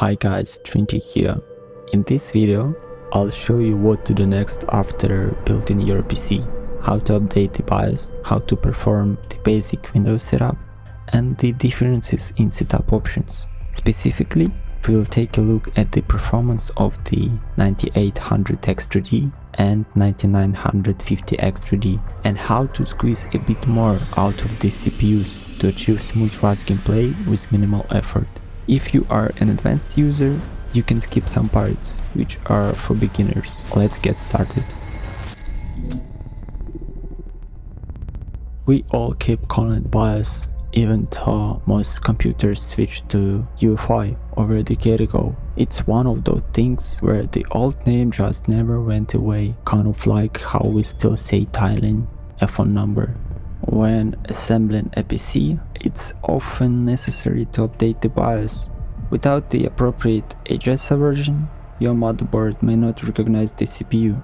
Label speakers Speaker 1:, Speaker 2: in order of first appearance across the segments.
Speaker 1: Hi guys, Trinity here. In this video, I'll show you what to do next after building your PC, how to update the BIOS, how to perform the basic Windows setup, and the differences in setup options. Specifically, we'll take a look at the performance of the 9800X3D and 9950X3D and how to squeeze a bit more out of the CPUs to achieve smooth Ryzen gameplay with minimal effort. If you are an advanced user, you can skip some parts, which are for beginners. Let's get started. We all keep calling it BIOS, even though most computers switched to UEFI over a decade ago. It's one of those things where the old name just never went away, kind of like how we still say tiling a phone number. When assembling a PC, it's often necessary to update the BIOS. Without the appropriate HSA version, your motherboard may not recognize the CPU.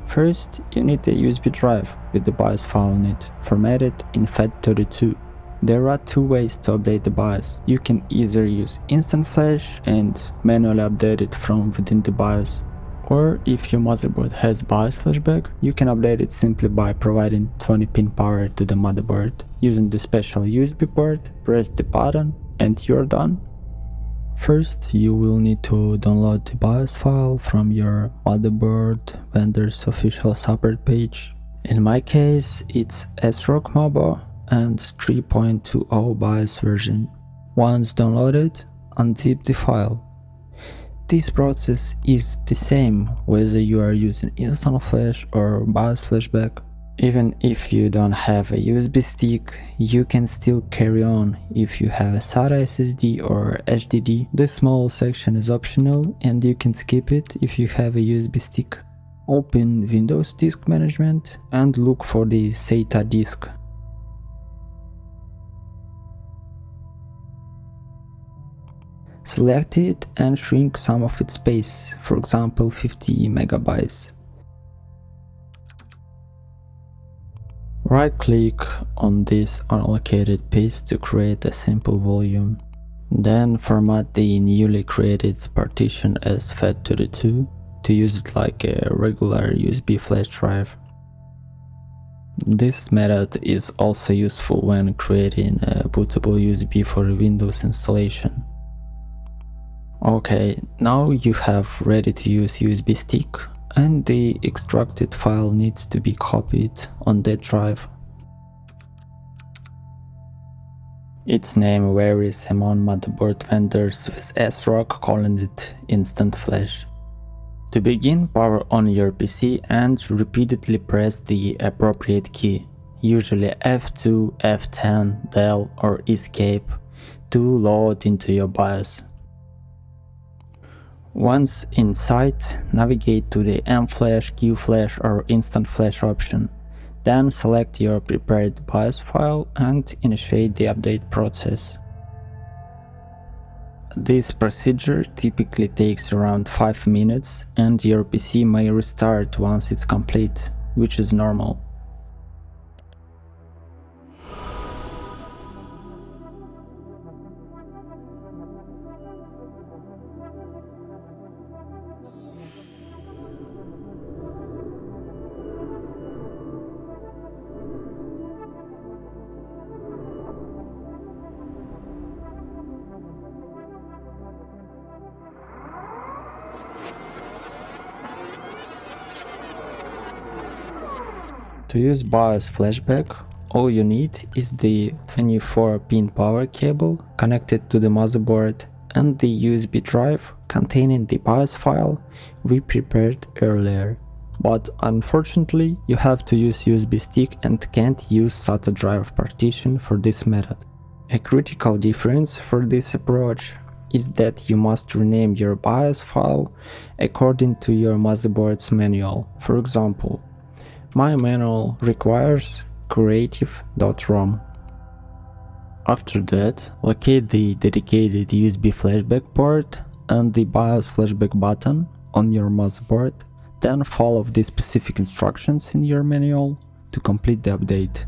Speaker 1: First, you need a USB drive with the BIOS file on it, formatted in FAT32. There are two ways to update the BIOS. You can either use Instant Flash and manually update it from within the BIOS. Or if your motherboard has BIOS Flashback, you can update it simply by providing 20-pin power to the motherboard. Using the special USB port, press the button and you're done. First, you will need to download the BIOS file from your motherboard vendor's official support page. In my case, it's ASRock Mobile and 3.20 BIOS version. Once downloaded, unzip the file. This process is the same whether you are using Instant Flash or BIOS Flashback. Even if you don't have a USB stick, you can still carry on if you have a SATA SSD or HDD. This small section is optional and you can skip it if you have a USB stick. Open Windows Disk Management and look for the SATA disk. Select it and shrink some of its space, for example 50 megabytes. Right-click on this unallocated piece to create a simple volume. Then format the newly created partition as FAT32 to use it like a regular USB flash drive. This method is also useful when creating a bootable USB for a Windows installation. Okay, now you have ready to use USB stick and the extracted file needs to be copied on that drive. Its name varies among motherboard vendors, with ASRock calling it Instant Flash. To begin, power on your PC and repeatedly press the appropriate key, usually F2, F10, Del or Escape, to load into your BIOS. Once inside, navigate to the mFlash, QFlash or Instant Flash option. Then select your prepared BIOS file and initiate the update process. This procedure typically takes around 5 minutes and your PC may restart once it's complete, which is normal. To use BIOS Flashback, all you need is the 24-pin power cable connected to the motherboard and the USB drive containing the BIOS file we prepared earlier. But unfortunately, you have to use USB stick and can't use SATA drive partition for this method. A critical difference for this approach is that you must rename your BIOS file according to your motherboard's manual. For example, my manual requires creative.rom. After that, locate the dedicated USB flashback port and the BIOS flashback button on your motherboard, then follow the specific instructions in your manual to complete the update.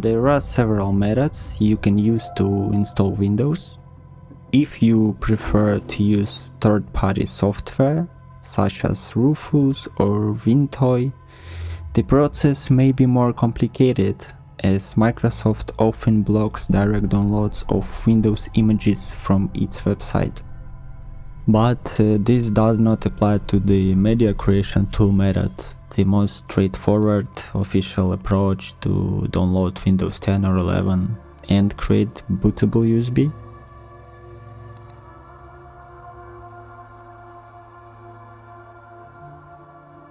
Speaker 1: There are several methods you can use to install Windows. If you prefer to use third-party software, such as Rufus or WinToy, the process may be more complicated, as Microsoft often blocks direct downloads of Windows images from its website. But this does not apply to the media creation tool method, the most straightforward official approach to download Windows 10 or 11 and create bootable USB.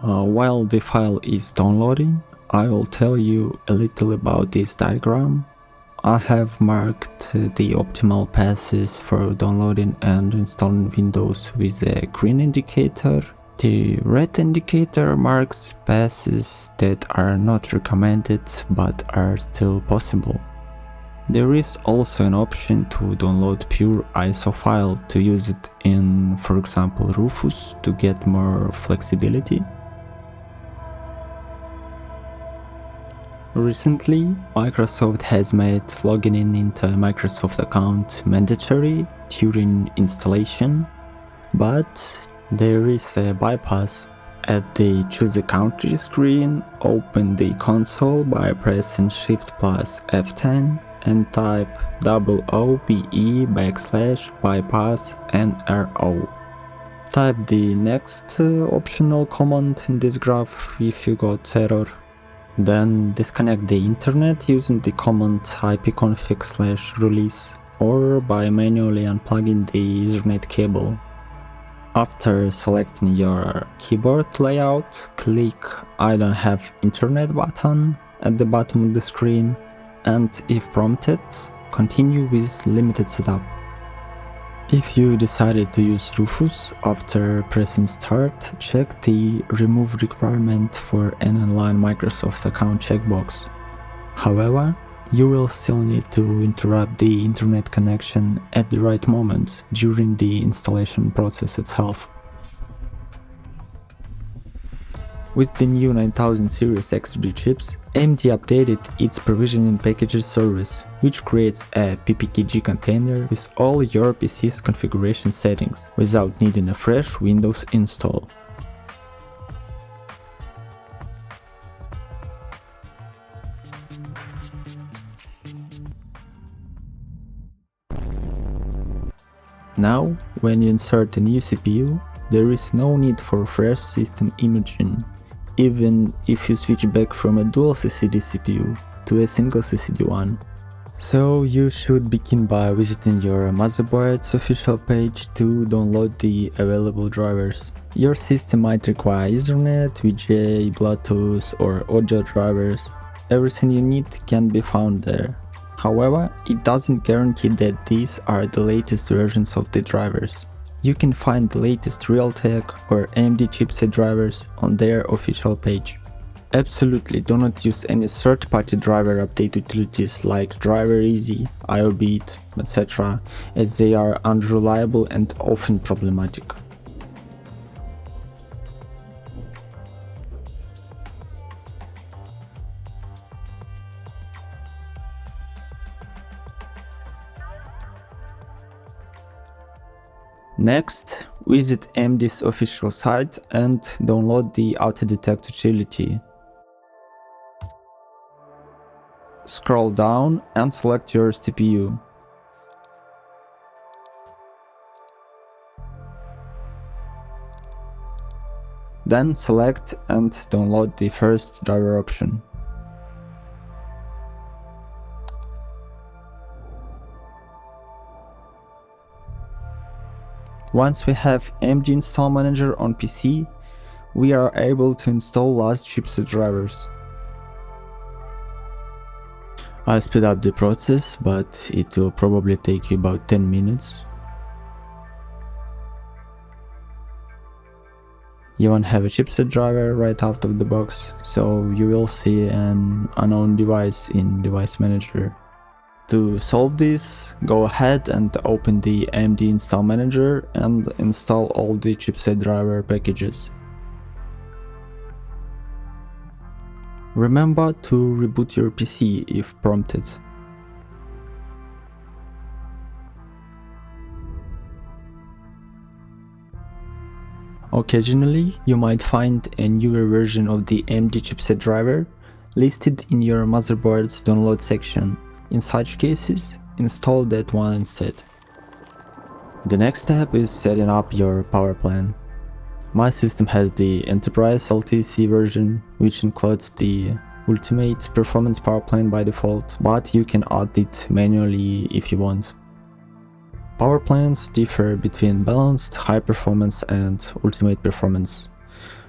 Speaker 1: While the file is downloading, I will tell you a little about this diagram. I have marked the optimal paths for downloading and installing Windows with a green indicator. The red indicator marks paths that are not recommended but are still possible. There is also an option to download pure ISO file to use it in, for example, Rufus to get more flexibility. Recently, Microsoft has made logging in into a Microsoft account mandatory during installation, but there is a bypass. At the Choose a Country screen, open the console by pressing Shift plus F10 and type OOBE/bypass NRO. Type the next optional command in this graph if you got error. Then disconnect the internet using the command ipconfig/release or by manually unplugging the Ethernet cable. After selecting your keyboard layout, click I don't have internet button at the bottom of the screen and if prompted, continue with limited setup. If you decided to use Rufus, after pressing start, check the remove requirement for an online Microsoft account checkbox. However, you will still need to interrupt the internet connection at the right moment during the installation process itself. With the new 9000 series XRD chips, AMD updated its provisioning packages service, which creates a ppkg container with all your PC's configuration settings, without needing a fresh Windows install. Now, when you insert a new CPU, there is no need for fresh system imaging, even if you switch back from a dual CCD CPU to a single CCD one. So you should begin by visiting your motherboard's official page to download the available drivers. Your system might require Ethernet, VGA, Bluetooth or audio drivers. Everything you need can be found there. However, it doesn't guarantee that these are the latest versions of the drivers. You can find the latest Realtek or AMD chipset drivers on their official page. Absolutely do not use any third-party driver update utilities like Driver Easy, IOBit, etc., as they are unreliable and often problematic. Next, visit AMD's official site and download the Auto-Detect utility. Scroll down and select your CPU. Then select and download the first driver option. Once we have AMD Install Manager on PC, we are able to install last chipset drivers. I'll speed up the process, but it will probably take you about 10 minutes. You won't have a chipset driver right out of the box, so you will see an unknown device in Device Manager. To solve this, go ahead and open the AMD Install Manager and install all the chipset driver packages. Remember to reboot your PC if prompted. Occasionally, you might find a newer version of the AMD chipset driver listed in your motherboard's download section. In such cases, install that one instead. The next step is setting up your power plan. My system has the Enterprise LTC version, which includes the Ultimate Performance Power Plan by default, but you can add it manually if you want. Power plans differ between balanced, high performance and ultimate performance.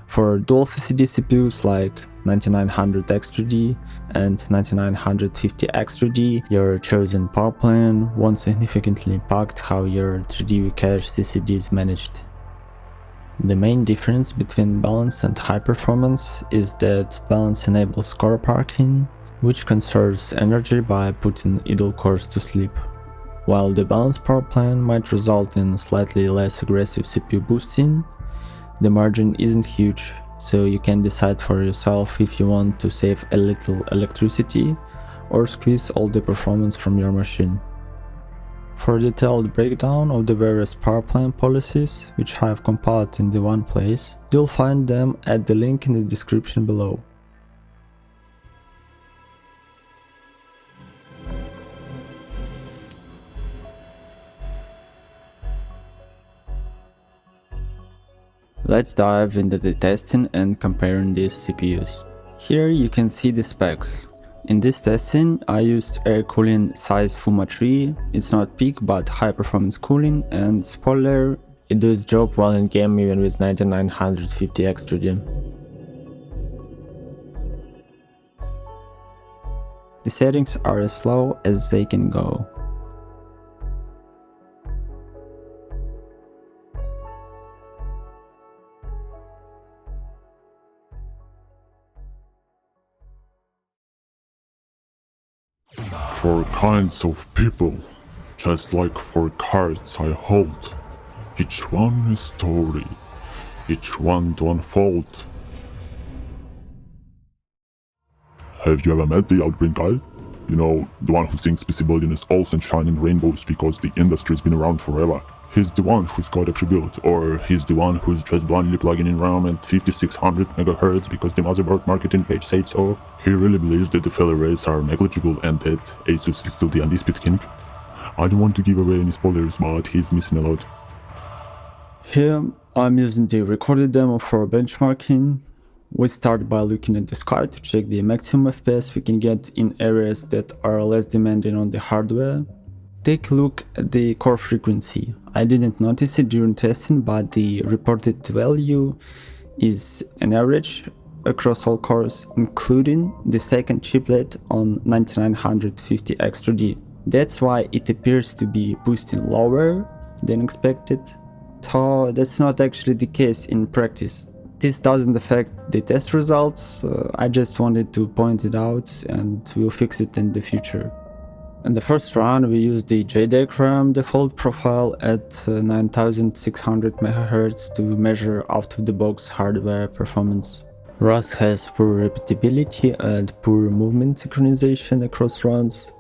Speaker 1: For dual CCD CPUs like 9900 X3D and 9950 X3D, your chosen power plan won't significantly impact how your 3D cache CCD is managed. The main difference between balance and high performance is that balance enables core parking, which conserves energy by putting idle cores to sleep. While the balanced power plan might result in slightly less aggressive CPU boosting, the margin isn't huge, so you can decide for yourself if you want to save a little electricity or squeeze all the performance from your machine. For a detailed breakdown of the various power plan policies, which I have compiled in the one place, you'll find them at the link in the description below. Let's dive into the testing and comparing these CPUs. Here you can see the specs. In this testing, I used air cooling size Fuma 3. It's not peak but high performance cooling, and spoiler, it does job well in game even with 9950 X3D. The settings are as slow as they can go.
Speaker 2: For kinds of people, just like for cards I hold, each one a story, each one to unfold. Have you ever met the outbrain guy? You know, the one who thinks PC building is all sunshine and rainbows because the industry's been around forever. He's the one who's got a pre-built, or he's the one who's just blindly plugging in RAM at 5600 MHz because the motherboard marketing page said so. He really believes that the failure rates are negligible and that Asus is still the undisputed king. I don't want to give away any spoilers, but he's missing a lot.
Speaker 1: Here, I'm using the recorded demo for benchmarking. We start by looking at the sky to check the maximum FPS we can get in areas that are less demanding on the hardware. Take a look at the core frequency. I didn't notice it during testing, but the reported value is an average across all cores, including the second chiplet on 9950 X3D. That's why it appears to be boosting lower than expected, though that's not actually the case in practice. This doesn't affect the test results, I just wanted to point it out and we'll fix it in the future. In the first run, we used the JDEC RAM default profile at 9600 MHz to measure out-of-the-box hardware performance. Rust has poor repeatability and poor movement synchronization across runs,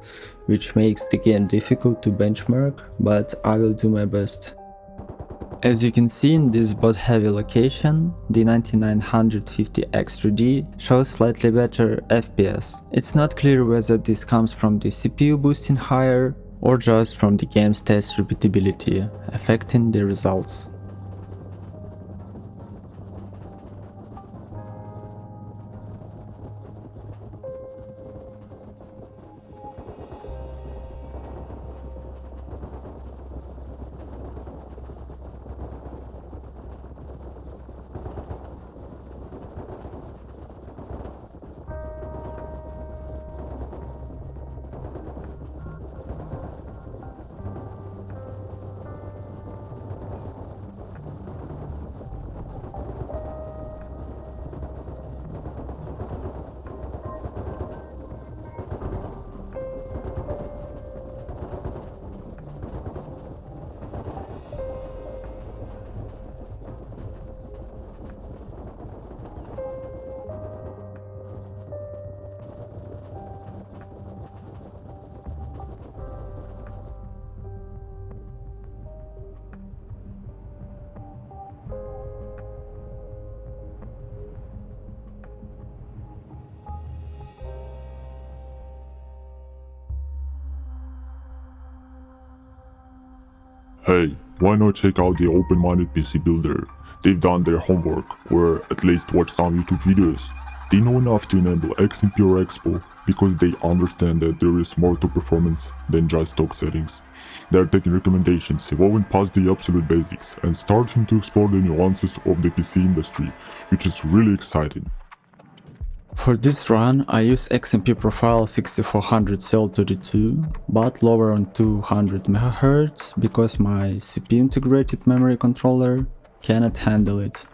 Speaker 1: which makes the game difficult to benchmark, but I will do my best. As you can see in this bot-heavy location, the 9950 X3D shows slightly better FPS. It's not clear whether this comes from the CPU boosting higher or just from the game's test repeatability, affecting the results.
Speaker 2: Hey, why not check out the Open-Minded PC Builder? They've done their homework, or at least watched some YouTube videos. They know enough to enable XMP or EXPO because they understand that there is more to performance than just stock settings. They're taking recommendations, evolving past the absolute basics, and starting to explore the nuances of the PC industry, which is really exciting.
Speaker 1: For this run, I use XMP profile 6400 Cell32, but lower on 200 MHz because my CPU integrated memory controller cannot handle it.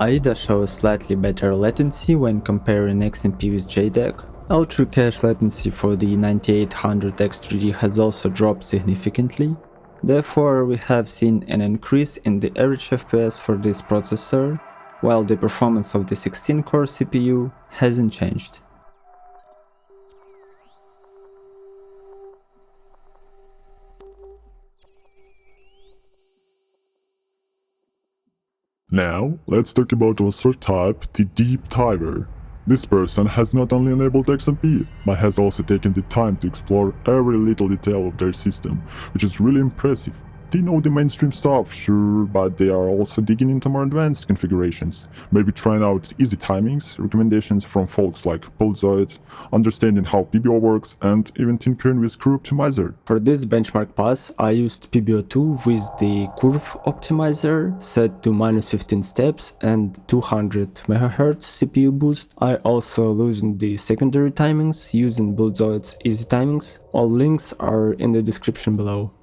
Speaker 1: AIDA shows slightly better latency when comparing XMP with JDEC. L3 cache latency for the 9800X3D has also dropped significantly. Therefore, we have seen an increase in the average FPS for this processor, while the performance of the 16-core CPU hasn't changed.
Speaker 2: Now, let's talk about our third type, the deep diver. This person has not only enabled XMP, but has also taken the time to explore every little detail of their system, which is really impressive. They know the mainstream stuff, sure, but they are also digging into more advanced configurations, maybe trying out easy timings, recommendations from folks like Bullzoid, understanding how PBO works, and even tinkering with Curve Optimizer.
Speaker 1: For this benchmark pass, I used PBO2 with the Curve Optimizer set to -15 steps and 200 MHz CPU boost. I also loosened the secondary timings using Bullzoid's easy timings. All links are in the description below.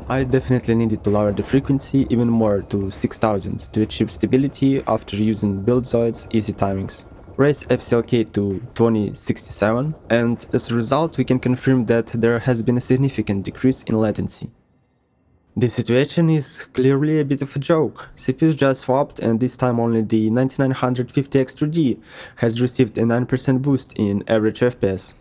Speaker 1: I definitely needed to lower the frequency even more to 6000 to achieve stability after using BuildZoid's easy timings. Raise FCLK to 2067, and as a result we can confirm that there has been a significant decrease in latency. The situation is clearly a bit of a joke. CPUs just swapped, and this time only the 9950 X3D has received a 9% boost in average FPS.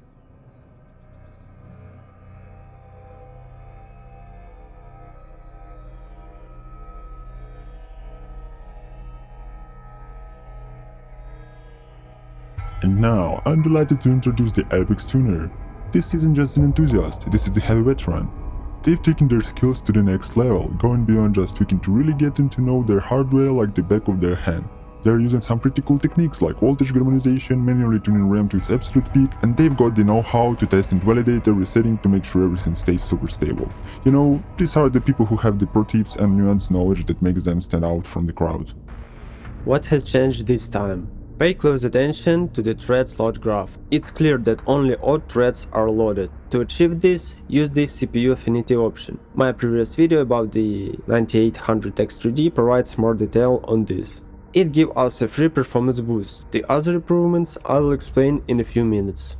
Speaker 2: And now, I'm delighted to introduce the Apex Tuner. This isn't just an enthusiast, this is the heavy veteran. They've taken their skills to the next level, going beyond just tweaking to really getting to know their hardware like the back of their hand. They're using some pretty cool techniques like voltage harmonization, manually tuning RAM to its absolute peak, and they've got the know-how to test and validate every setting to make sure everything stays super stable. You know, these are the people who have the pro tips and nuanced knowledge that makes them stand out from the crowd.
Speaker 1: What has changed this time? Pay close attention to the threads load graph. It's clear that only odd threads are loaded. To achieve this, use the CPU Affinity option. My previous video about the 9800X3D provides more detail on this. It gives us a free performance boost. The other improvements I will explain in a few minutes.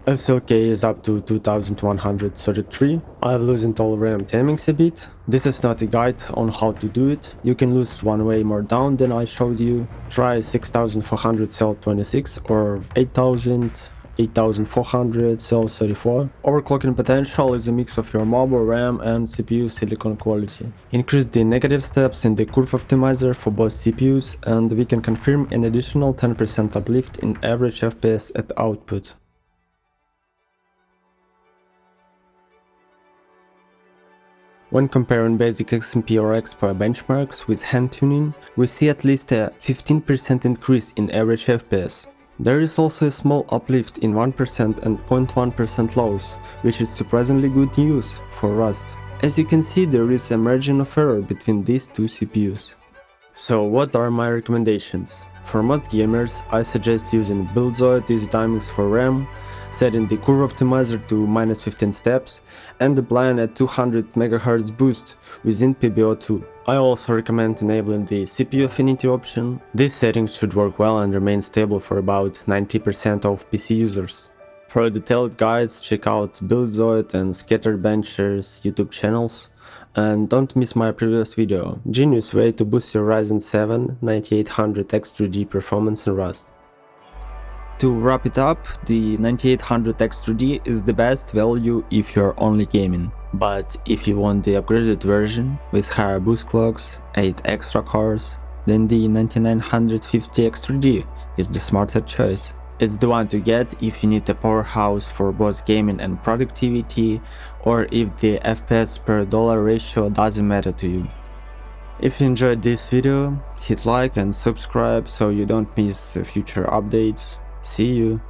Speaker 1: FCLK is up to 2133. I've loosened all RAM timings a bit. This is not a guide on how to do it. You can lose one way more down than I showed you. Try 6400 cell 26 or 8400 cell 34. Overclocking potential is a mix of your mobile RAM and CPU silicon quality. Increase the negative steps in the curve optimizer for both CPUs, and we can confirm an additional 10% uplift in average FPS at output. When comparing basic XMP or EXPO benchmarks with hand tuning, we see at least a 15% increase in average FPS. There is also a small uplift in 1% and 0.1% lows, which is surprisingly good news for Rust. As you can see, there is a margin of error between these two CPUs. So what are my recommendations? For most gamers, I suggest using BuildZoid easy timings for RAM, setting the curve optimizer to -15 steps, and applying a 200 MHz boost within PBO2. I also recommend enabling the CPU Affinity option. These settings should work well and remain stable for about 90% of PC users. For detailed guides, check out BuildZoid and Scatterbencher's YouTube channels. And don't miss my previous video, genius way to boost your Ryzen 7 9800X3D performance in Rust. To wrap it up, the 9800X3D is the best value if you're only gaming. But if you want the upgraded version with higher boost clocks, 8 extra cores, then the 9950X3D is the smarter choice. It's the one to get if you need a powerhouse for both gaming and productivity, or if the FPS per dollar ratio doesn't matter to you. If you enjoyed this video, hit like and subscribe so you don't miss future updates. See you!